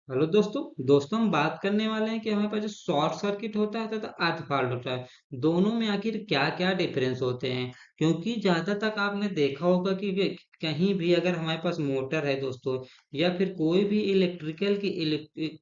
Hello दोस्तों। हम बात करने वाले हैं कि हमारे पास जो शॉर्ट सर्किट होता है तथा अर्थ फाल्ट होता है, दोनों में आखिर क्या क्या डिफरेंस होते हैं। क्योंकि ज्यादा तक आपने देखा होगा कि कहीं भी अगर हमारे पास मोटर है दोस्तों, या फिर कोई भी इलेक्ट्रिकल की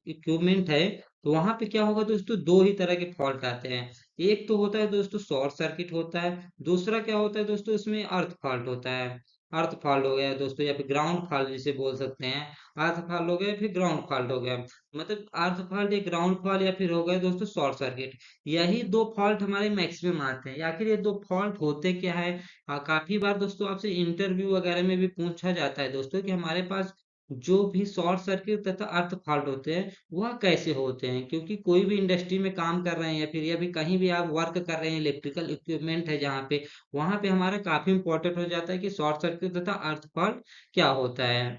इक्विपमेंट है, तो वहां पे क्या होगा दोस्तों, दो ही तरह के फॉल्ट आते हैं। एक तो होता है दोस्तों शॉर्ट सर्किट होता है, दूसरा क्या होता है दोस्तों, इसमें अर्थ फॉल्ट होता है। अर्थ फॉल्ट हो गया दोस्तों, या फिर ग्राउंड फॉल्ट जिसे बोल सकते हैं। अर्थ फॉल्ट हो गया, फिर ग्राउंड फॉल्ट हो गया। मतलब अर्थ फॉल्ट या ग्राउंड फॉल्ट, या फिर हो गया दोस्तों शॉर्ट सर्किट। यही दो फॉल्ट हमारे मैक्सिमम आते हैं। आखिर ये दो फॉल्ट होते क्या है? काफी बार दोस्तों आपसे इंटरव्यू वगैरह में भी पूछा जाता है दोस्तों कि हमारे पास जो भी शॉर्ट सर्किट तथा अर्थ फॉल्ट होते हैं, वह कैसे होते हैं। क्योंकि कोई भी इंडस्ट्री में काम कर रहे हैं, या फिर कहीं भी आप वर्क कर रहे हैं, इलेक्ट्रिकल इक्विपमेंट है जहाँ पे, वहां पे हमारा काफी इंपॉर्टेंट हो जाता है कि शॉर्ट सर्किट तथा अर्थ फॉल्ट क्या होता है।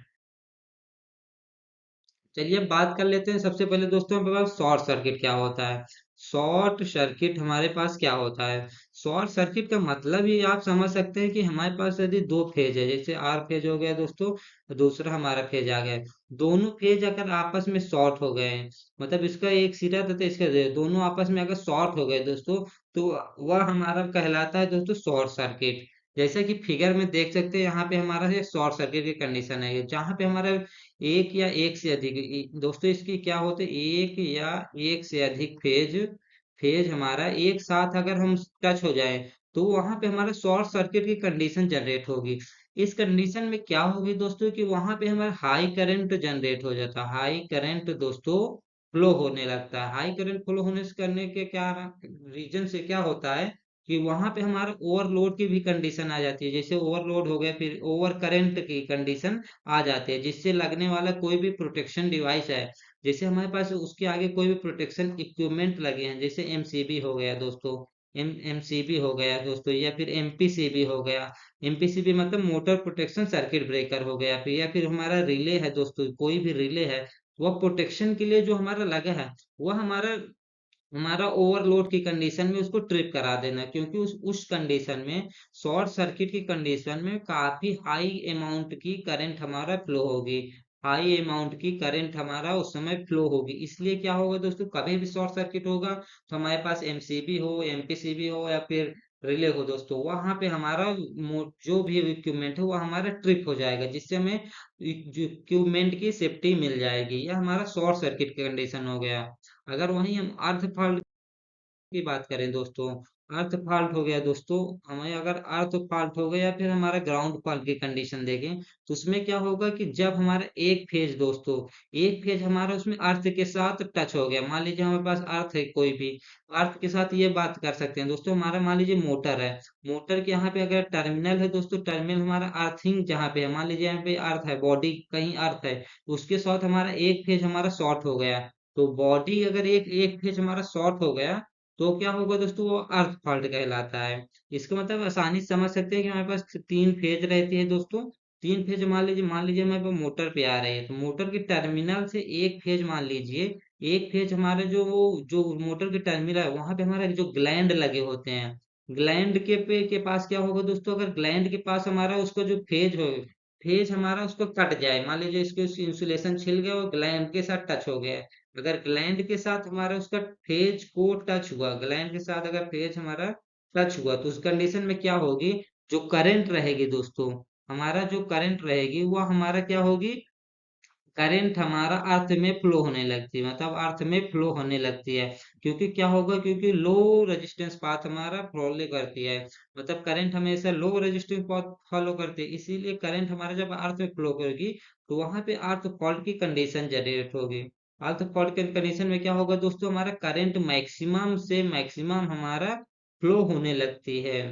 चलिए अब बात कर लेते हैं। सबसे पहले दोस्तों हमारे पास शॉर्ट सर्किट क्या होता है। शॉर्ट सर्किट हमारे पास क्या होता है? शॉर्ट सर्किट का मतलब ये आप समझ सकते हैं कि हमारे पास यदि दो फेज है, जैसे आर फेज हो गया दोस्तों, दूसरा हमारा फेज आ गया। दोनों फेज अगर आपस में शॉर्ट हो गए हैं, मतलब इसका एक सिरा तथा इसका दोनों आपस में अगर शॉर्ट हो गए दोस्तों, तो वह हमारा कहलाता है दोस्तों शॉर्ट सर्किट। जैसा कि फिगर में देख सकते हैं, यहाँ पे हमारा ये शॉर्ट सर्किट की कंडीशन है, जहाँ पे हमारा एक या एक से अधिक दोस्तों इसकी क्या होते हैं, एक या एक से अधिक फेज फेज हमारा एक साथ अगर हम टच हो जाए, तो वहां पे हमारा शॉर्ट सर्किट की कंडीशन जनरेट होगी। इस कंडीशन में क्या होगी दोस्तों कि वहां पे हमारा हाई करंट जनरेट हो जाता है। हाई करंट दोस्तों फ्लो होने लगता है। हाई करंट फ्लो होने से करने के क्या रीजन से क्या होता है कि वहां पे हमारा ओवरलोड की भी कंडीशन आ जाती है। जैसे ओवरलोड हो गया, फिर ओवर करंट की कंडीशन आ जाते हैं, जिससे लगने वाला कोई भी प्रोटेक्शन डिवाइस है, जैसे हमारे पास उसके आगे कोई भी प्रोटेक्शन इक्विपमेंट लगे हैं, जैसे एमसीबी हो गया दोस्तों, एमसीबी हो गया दोस्तों, या फिर एमपीसीबी हो गया। एमपीसीबी मतलब मोटर प्रोटेक्शन सर्किट ब्रेकर हो गया, फिर या फिर हमारा रिले है दोस्तों, कोई भी रिले है, वह प्रोटेक्शन के लिए जो हमारा लगा है, वह हमारा हमारा ओवरलोड की कंडीशन में उसको ट्रिप करा देना। क्योंकि उस कंडीशन में, शॉर्ट सर्किट की कंडीशन में काफी हाई अमाउंट की करंट हमारा फ्लो होगी। हाई अमाउंट की करंट हमारा उस समय फ्लो होगी। इसलिए क्या होगा दोस्तों, कभी भी शॉर्ट सर्किट होगा तो हमारे पास एमसीबी हो, एमपीसीबी हो, या फिर रिले हो दोस्तों, वहां पे हमारा जो भी इक्विपमेंट है वो हमारा ट्रिप हो जाएगा, जिससे हमें इक्विपमेंट की सेफ्टी मिल जाएगी। यह हमारा शॉर्ट सर्किट कंडीशन हो गया। अगर वहीं हम अर्थ फॉल्ट की बात करें दोस्तों, अर्थ फॉल्ट हो गया दोस्तों, हमें अगर अर्थ फॉल्ट हो गया या फिर हमारा ग्राउंड फॉल्ट की कंडीशन देखें, तो उसमें क्या होगा कि जब हमारा एक फेज दोस्तों, एक फेज हमारा उसमें अर्थ के साथ टच हो गया। मान लीजिए हमारे पास अर्थ है, कोई भी अर्थ के साथ ये बात कर सकते हैं दोस्तों, हमारा मान लीजिए मोटर है। मोटर के यहाँ पे अगर टर्मिनल है दोस्तों, टर्मिनल हमारा अर्थिंग जहाँ पे है, मान लीजिए यहाँ पे अर्थ है, बॉडी कहीं अर्थ है, तो उसके साथ हमारा एक फेज हमारा शॉर्ट हो गया। तो बॉडी अगर एक एक फेज हमारा शॉर्ट हो गया, तो क्या होगा दोस्तों, वो अर्थ फॉल्ट कहलाता है। इसका मतलब आसानी से समझ सकते हैं कि हमारे पास तीन फेज रहती है दोस्तों। तीन फेज मान लीजिए हमारे पास मोटर पे आ रही है, तो मोटर के टर्मिनल से एक फेज मान लीजिए, एक फेज हमारे जो मोटर के टर्मिनल है, वहां पे हमारे जो ग्लैंड लगे होते हैं, ग्लैंड के पास क्या होगा दोस्तों, अगर ग्लैंड के पास हमारा उसका जो फेज हो, फेज हमारा उसको कट जाए, मान लीजिए इसके इंसुलेशन छिल गया और ग्लैंड के साथ टच हो गया। अगर ग्लैंड के साथ हमारा उसका फेज को टच हुआ, ग्लैंड के साथ अगर फेज हमारा टच हुआ, तो उस कंडीशन में क्या होगी, जो करंट रहेगी दोस्तों, हमारा जो करंट रहेगी वह हमारा क्या होगी, करंट हमारा अर्थ में फ्लो होने लगती है, मतलब अर्थ में फ्लो होने लगती है। क्योंकि क्या होगा, क्योंकि लो रेजिस्टेंस पाथ हमारा फॉलो करती है, मतलब करंट हमेशा लो रेजिस्टेंस पाथ फॉलो करती है, इसीलिए करंट हमारा जब अर्थ में फ्लो करेगी, तो वहां पे अर्थ फॉल्ट की कंडीशन जनरेट होगी। अर्थ फॉल्ट के कंडीशन में क्या होगा दोस्तों, हमारा करंट मैक्सिमम से मैक्सिमम हमारा फ्लो होने लगती है।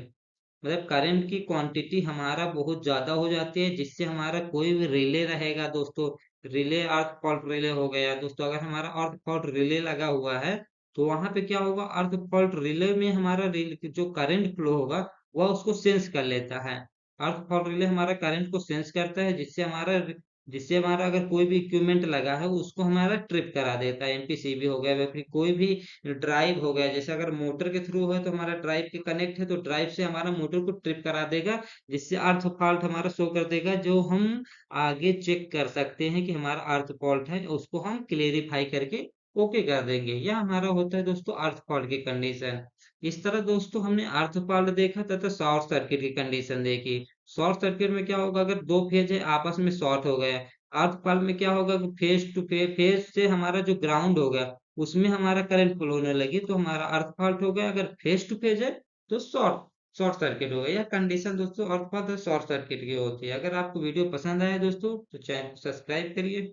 मतलब करंट की क्वांटिटी हमारा बहुत ज्यादा हो जाती है, जिससे हमारा कोई भी रिले रहेगा दोस्तों, रिले अर्थ फॉल्ट रिले हो गया दोस्तों, अगर हमारा अर्थ फॉल्ट रिले लगा हुआ है, तो वहां पे क्या होगा, अर्थ फॉल्ट रिले में हमारा रिले जो करंट फ्लो होगा, वह उसको सेंस कर लेता है। अर्थ फॉल्ट रिले हमारा करंट को सेंस करता है, जिससे हमारा जिससे हमारा अगर कोई भी इक्विपमेंट लगा है उसको हमारा ट्रिप करा देता है। एमपीसीबी हो गया या फिर कोई भी ड्राइव हो गया, जैसे अगर मोटर के थ्रू है तो हमारा ड्राइव के कनेक्ट है तो ड्राइव से हमारा मोटर को ट्रिप करा देगा, जिससे अर्थ फॉल्ट हमारा शो कर देगा, जो हम आगे चेक कर सकते हैं कि हमारा अर्थ फॉल्ट है, उसको हम क्लेरिफाई करके ओके कर देंगे। यह हमारा होता है दोस्तों अर्थ फॉल्ट की कंडीशन। इस तरह दोस्तों हमने अर्थ फॉल्ट देखा तथा शॉर्ट सर्किट की कंडीशन देखी। शॉर्ट सर्किट में क्या होगा, अगर दो फेज है आपस में शॉर्ट हो गया। अर्थ फॉल्ट में क्या होगा कि फेज टू फेज से हमारा जो ग्राउंड हो गया उसमें हमारा करंट फ्लो होने लगी तो हमारा अर्थ फॉल्ट हो गया। अगर फेज टू फेज है तो शॉर्ट सर्किट हो गया। यह कंडीशन दोस्तों अर्थ फॉल्ट और शॉर्ट सर्किट की होती है। अगर आपको वीडियो पसंद आया दोस्तों तो चैनल को सब्सक्राइब करिए।